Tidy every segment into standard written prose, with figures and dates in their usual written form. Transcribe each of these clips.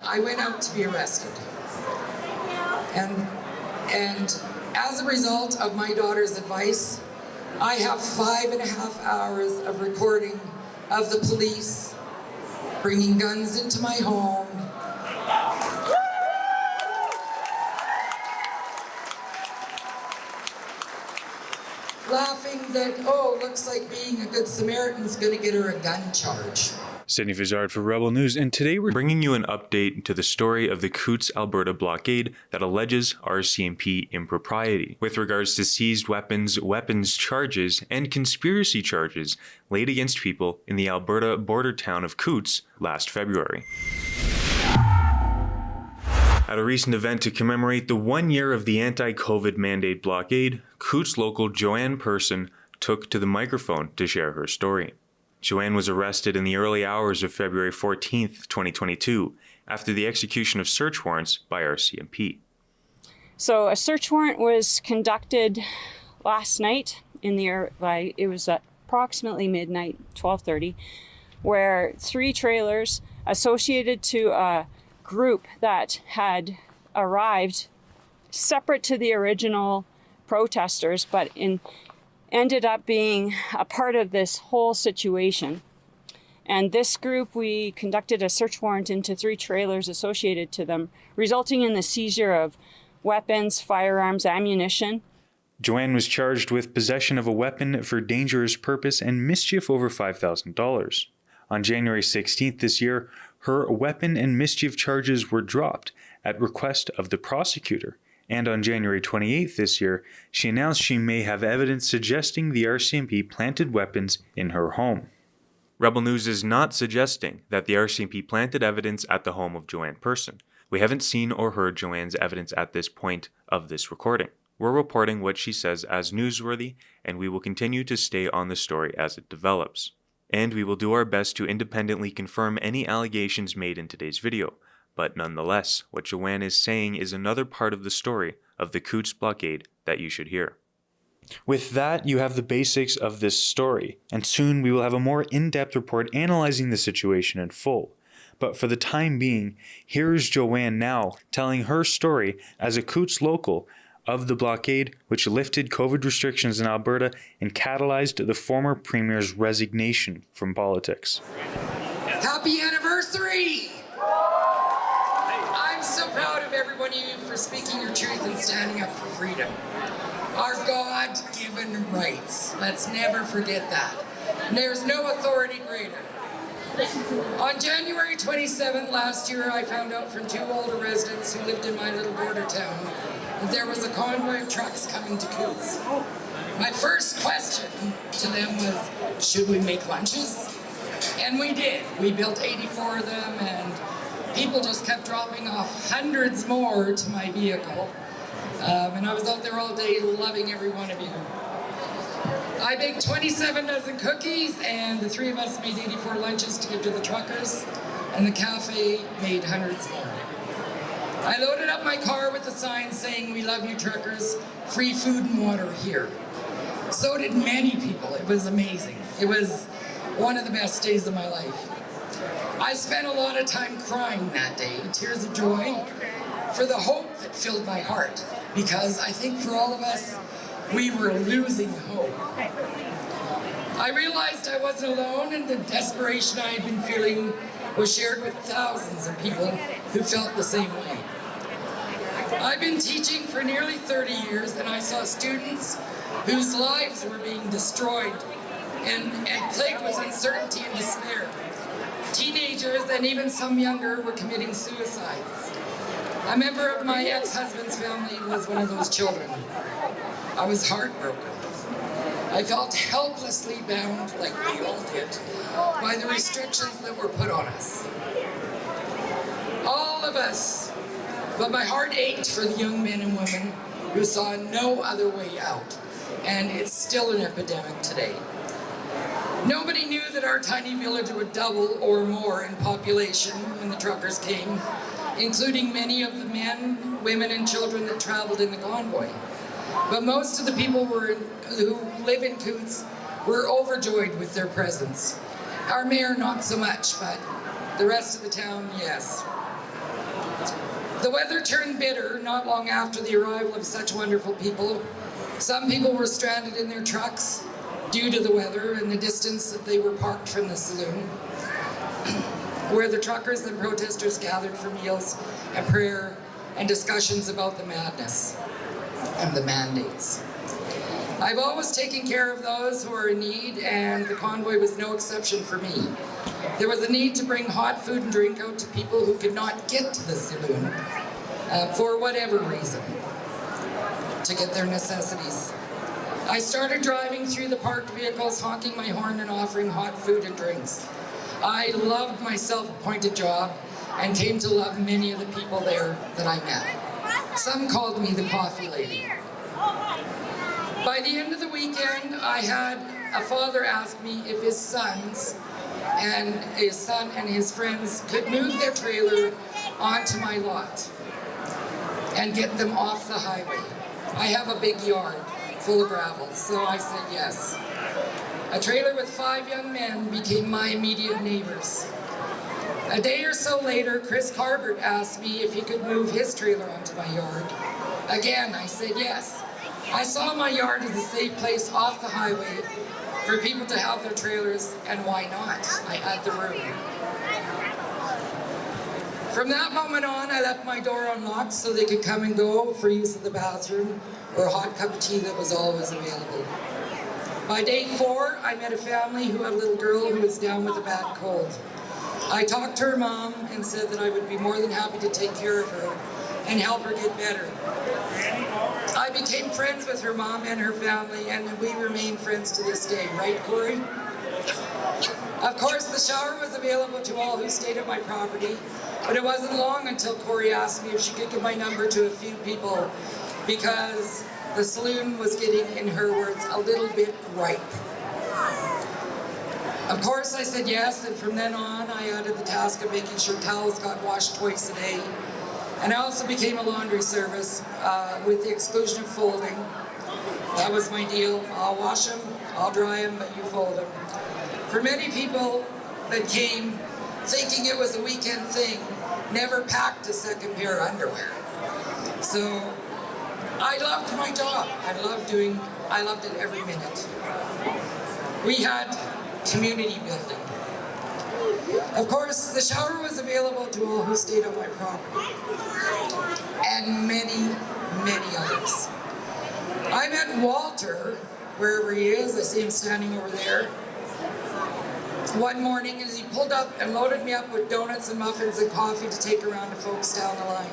I went out to be arrested. And as a result of my daughter's advice, I have 5.5 hours of recording of the police bringing guns into my home, laughing that, oh, looks like being a good Samaritan's gonna get her a gun charge. Syd Fizzard for Rebel News, and today we're bringing you an update to the story of the Coutts Alberta blockade that alleges RCMP impropriety with regards to seized weapons, weapons charges, and conspiracy charges laid against people in the Alberta border town of Coutts last February. At a recent event to commemorate the 1 year of the anti-COVID mandate blockade, Coutts local Joanne Person took to the microphone to share her story. Joanne was arrested in the early hours of February 14th, 2022, after the execution of search warrants by RCMP. So a search warrant was conducted last night it was approximately midnight, 12:30, where 3 trailers associated to a group that had arrived separate to the original protesters, but ended up being a part of this whole situation. And this group, we conducted a search warrant into 3 trailers associated to them, resulting in the seizure of weapons, firearms, ammunition. Joanne was charged with possession of a weapon for dangerous purpose and mischief over $5,000. On January 16th this year, her weapon and mischief charges were dropped at request of the prosecutor. And on January 28th this year, she announced she may have evidence suggesting the RCMP planted weapons in her home. Rebel News is not suggesting that the RCMP planted evidence at the home of Joanne Person. We haven't seen or heard Joanne's evidence at this point of this recording. We're reporting what she says as newsworthy, and we will continue to stay on the story as it develops. And we will do our best to independently confirm any allegations made in today's video. But nonetheless, what Joanne is saying is another part of the story of the Coutts blockade that you should hear. With that, you have the basics of this story, and soon we will have a more in-depth report analyzing the situation in full. But for the time being, here is Joanne now telling her story as a Coutts local of the blockade which lifted COVID restrictions in Alberta and catalyzed the former Premier's resignation from politics. Happy anniversary! I'm so proud of every one of you for speaking your truth and standing up for freedom. Our God-given rights. Let's never forget that. And there's no authority greater. On January 27th last year, I found out from 2 older residents who lived in my little border town that there was a convoy of trucks coming to Coutts. My first question to them was, should we make lunches? And we did. We built 84 of them, and people just kept dropping off hundreds more to my vehicle. And I was out there all day loving every one of you. I baked 27 dozen cookies, and the 3 of us made 84 lunches to give to the truckers, and the cafe made hundreds more. I loaded up my car with a sign saying, "We love you truckers, free food and water here." So did many people. It was amazing. It was one of the best days of my life. I spent a lot of time crying that day, tears of joy, for the hope that filled my heart, because I think for all of us, we were losing hope. I realized I wasn't alone, and the desperation I had been feeling was shared with thousands of people who felt the same way. I've been teaching for nearly 30 years, and I saw students whose lives were being destroyed and plagued with uncertainty and despair. Teenagers and even some younger were committing suicide. A member of my ex-husband's family was one of those children. I was heartbroken. I felt helplessly bound, like we all did, by the restrictions that were put on us. All of us, but my heart ached for the young men and women who saw no other way out, and it's still an epidemic today. Nobody knew that our tiny village would double or more in population when the truckers came, including many of the men, women, and children that traveled in the convoy. But most of the people who live in Coutts were overjoyed with their presence. Our mayor, not so much, but the rest of the town, yes. The weather turned bitter not long after the arrival of such wonderful people. Some people were stranded in their trucks due to the weather and the distance that they were parked from the saloon, where the truckers and protesters gathered for meals and prayer and discussions about the madness and the mandates. I've always taken care of those who are in need, and the convoy was no exception for me. There was a need to bring hot food and drink out to people who could not get to the saloon for whatever reason, to get their necessities. I started driving through the parked vehicles, honking my horn and offering hot food and drinks. I loved my self-appointed job and came to love many of the people there that I met. Some called me the coffee lady. By the end of the weekend, I had a father ask me if his son and his friends could move their trailer onto my lot and get them off the highway. I have a big yard full of gravel, so I said yes. A trailer with 5 young men became my immediate neighbors. A day or so later, Chris Carbert asked me if he could move his trailer onto my yard. Again, I said yes. I saw my yard as a safe place off the highway for people to have their trailers, and why not? I had the room. From that moment on, I left my door unlocked so they could come and go for use of the bathroom or a hot cup of tea that was always available. By day 4, I met a family who had a little girl who was down with a bad cold. I talked to her mom and said that I would be more than happy to take care of her and help her get better. I became friends with her mom and her family, and we remain friends to this day. Right, Corey? Of course, the shower was available to all who stayed at my property, but it wasn't long until Corey asked me if she could give my number to a few people because the saloon was getting, in her words, a little bit ripe. Of course, I said yes, and from then on, I added the task of making sure towels got washed twice a day. And I also became a laundry service with the exclusion of folding. That was my deal. I'll wash them, I'll dry them, but you fold them. For many people that came thinking it was a weekend thing, never packed a second pair of underwear. So I loved my job. I loved it every minute. We had community building. Of course, the shower was available to all who stayed on my property, and many, many others. I met Walter, wherever he is. I see him standing over there. One morning as he pulled up and loaded me up with donuts and muffins and coffee to take around to folks down the line.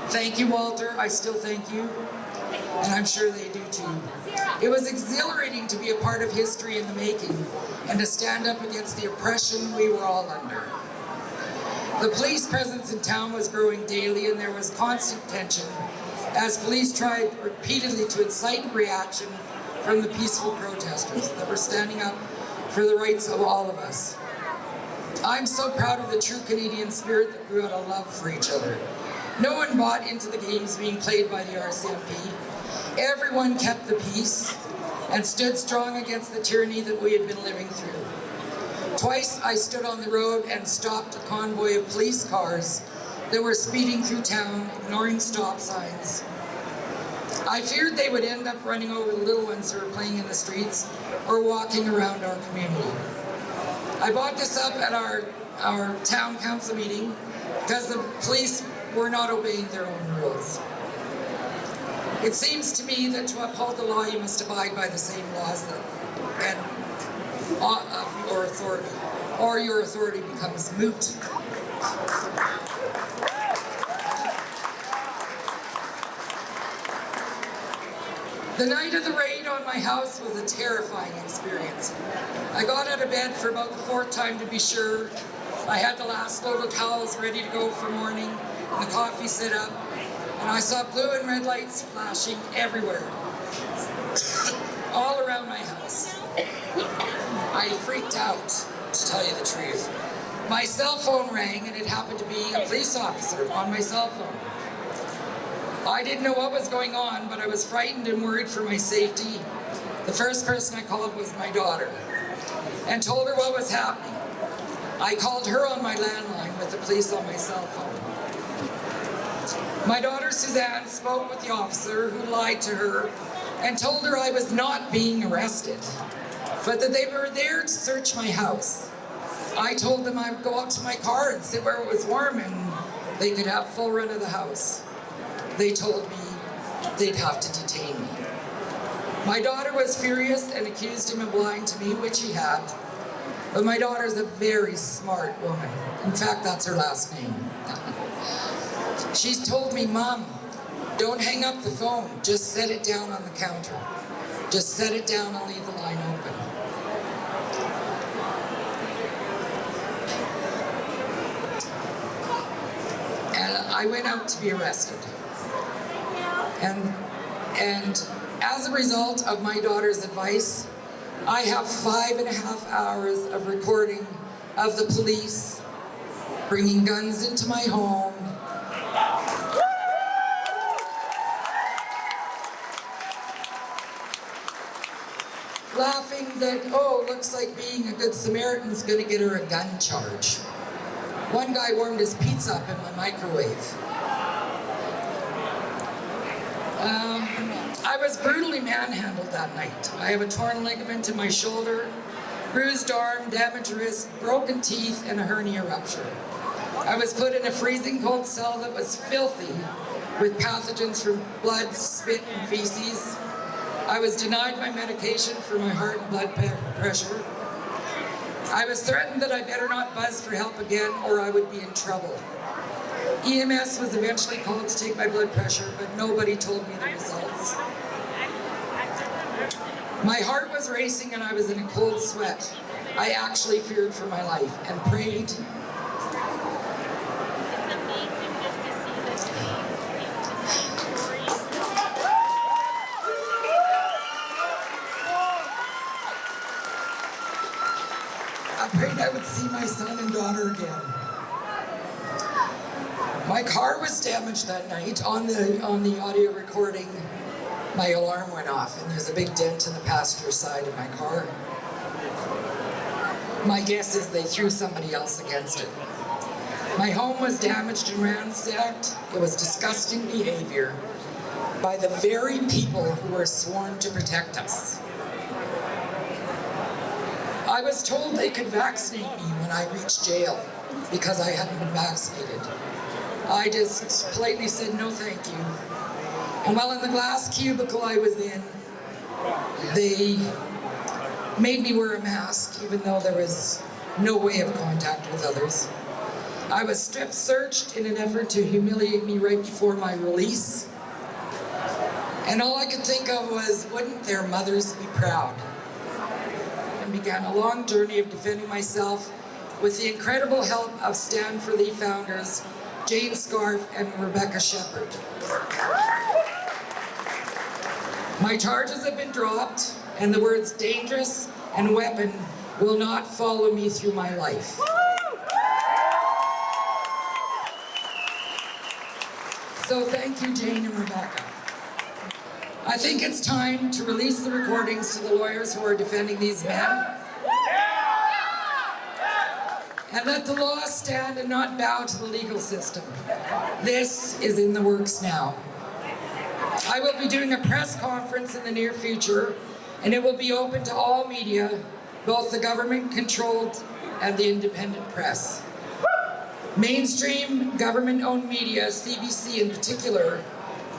Thank you, Walter. I still thank you, and I'm sure they do too. It was exhilarating to be a part of history in the making and to stand up against the oppression we were all under. The police presence in town was growing daily, and there was constant tension as police tried repeatedly to incite reaction from the peaceful protesters that were standing up for the rights of all of us. I'm so proud of the true Canadian spirit that grew out of love for each other. No one bought into the games being played by the RCMP. Everyone kept the peace and stood strong against the tyranny that we had been living through. Twice I stood on the road and stopped a convoy of police cars that were speeding through town, ignoring stop signs. I feared they would end up running over the little ones who were playing in the streets or walking around our community. I brought this up at our town council meeting because the police were not obeying their own rules. It seems to me that to uphold the law, you must abide by the same laws of your authority, or your authority becomes moot. The night of the raid on my house was a terrifying experience. I got out of bed for about the 4th time to be sure. I had the last load of towels ready to go for morning, and the coffee set up, and I saw blue and red lights flashing everywhere, all around my house. I freaked out, to tell you the truth. My cell phone rang, and it happened to be a police officer on my cell phone. I didn't know what was going on, but I was frightened and worried for my safety. The first person I called was my daughter and told her what was happening. I called her on my landline with the police on my cell phone. My daughter Suzanne spoke with the officer who lied to her and told her I was not being arrested, but that they were there to search my house. I told them I would go out to my car and sit where it was warm and they could have full run of the house. They told me they'd have to detain me. My daughter was furious and accused him of lying to me, which he had. But my daughter's a very smart woman. In fact, that's her last name. She's told me, Mom, don't hang up the phone. Just set it down on the counter. Just set it down and leave the line open. And I went out to be arrested. And as a result of my daughter's advice, I have 5.5 hours of recording of the police bringing guns into my home, laughing that, oh, looks like being a good Samaritan is going to get her a gun charge. One guy warmed his pizza up in my microwave. I was brutally manhandled that night. I have a torn ligament in my shoulder, bruised arm, damaged wrist, broken teeth, and a hernia rupture. I was put in a freezing cold cell that was filthy with pathogens from blood, spit, and feces. I was denied my medication for my heart and blood pressure. I was threatened that I better not buzz for help again or I would be in trouble. EMS was eventually called to take my blood pressure, but nobody told me the results. My heart was racing and I was in a cold sweat. I actually feared for my life and prayed. I prayed I would see my son and daughter again. My car was damaged that night. On the audio recording, my alarm went off and there's a big dent in the passenger side of my car. My guess is they threw somebody else against it. My home was damaged and ransacked. It was disgusting behavior by the very people who were sworn to protect us. I was told they could vaccinate me when I reached jail because I hadn't been vaccinated. I just politely said no thank you. And while in the glass cubicle I was in, they made me wear a mask even though there was no way of contact with others. I was strip searched in an effort to humiliate me right before my release. And all I could think of was, wouldn't their mothers be proud? And began a long journey of defending myself with the incredible help of Stand for Thee founders Jane Scarf and Rebecca Shepherd. My charges have been dropped, and the words dangerous and weapon will not follow me through my life. So thank you, Jane and Rebecca. I think it's time to release the recordings to the lawyers who are defending these men. And let the law stand and not bow to the legal system. This is in the works now. I will be doing a press conference in the near future, and it will be open to all media, both the government-controlled and the independent press. Mainstream government-owned media, CBC in particular,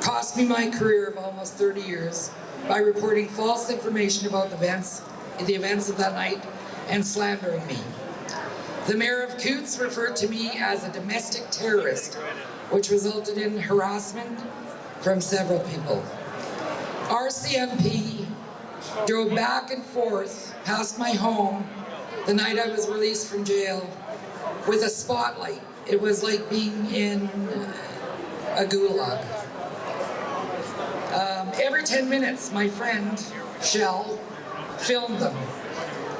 cost me my career of almost 30 years by reporting false information about the events of that night and slandering me. The mayor of Coutts referred to me as a domestic terrorist, which resulted in harassment from several people. RCMP drove back and forth past my home the night I was released from jail with a spotlight. It was like being in a gulag. Every 10 minutes, my friend, Shell, filmed them.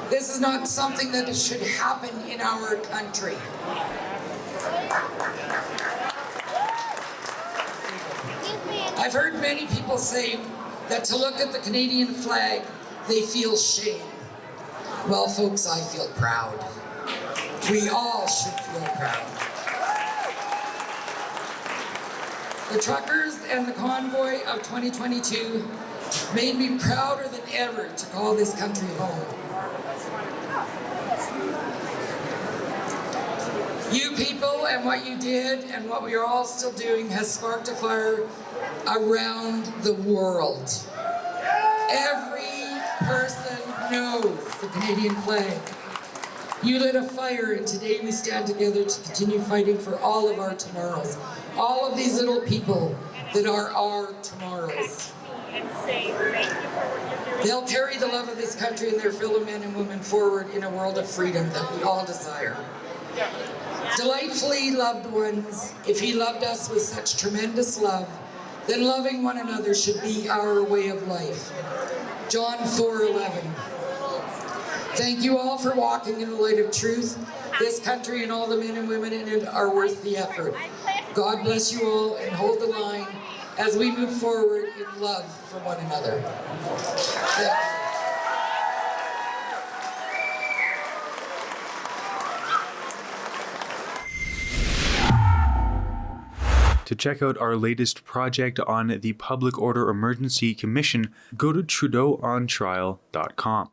This is not something that should happen in our country. I've heard many people say that to look at the Canadian flag, they feel shame. Well, folks, I feel proud. We all should feel proud. The truckers and the convoy of 2022 made me prouder than ever to call this country home. You people and what you did and what we are all still doing has sparked a fire around the world. Every person knows the Canadian flag. You lit a fire, and today we stand together to continue fighting for all of our tomorrows. All of these little people that are our tomorrows. They'll carry the love of this country and their fellow men and women forward in a world of freedom that we all desire. Delightfully loved ones, if he loved us with such tremendous love, then loving one another should be our way of life. John 4:11. Thank you all for walking in the light of truth. This country and all the men and women in it are worth the effort. God bless you all, and hold the line as we move forward in love for one another. Thank you. To check out our latest project on the Public Order Emergency Commission, go to TrudeauOnTrial.com.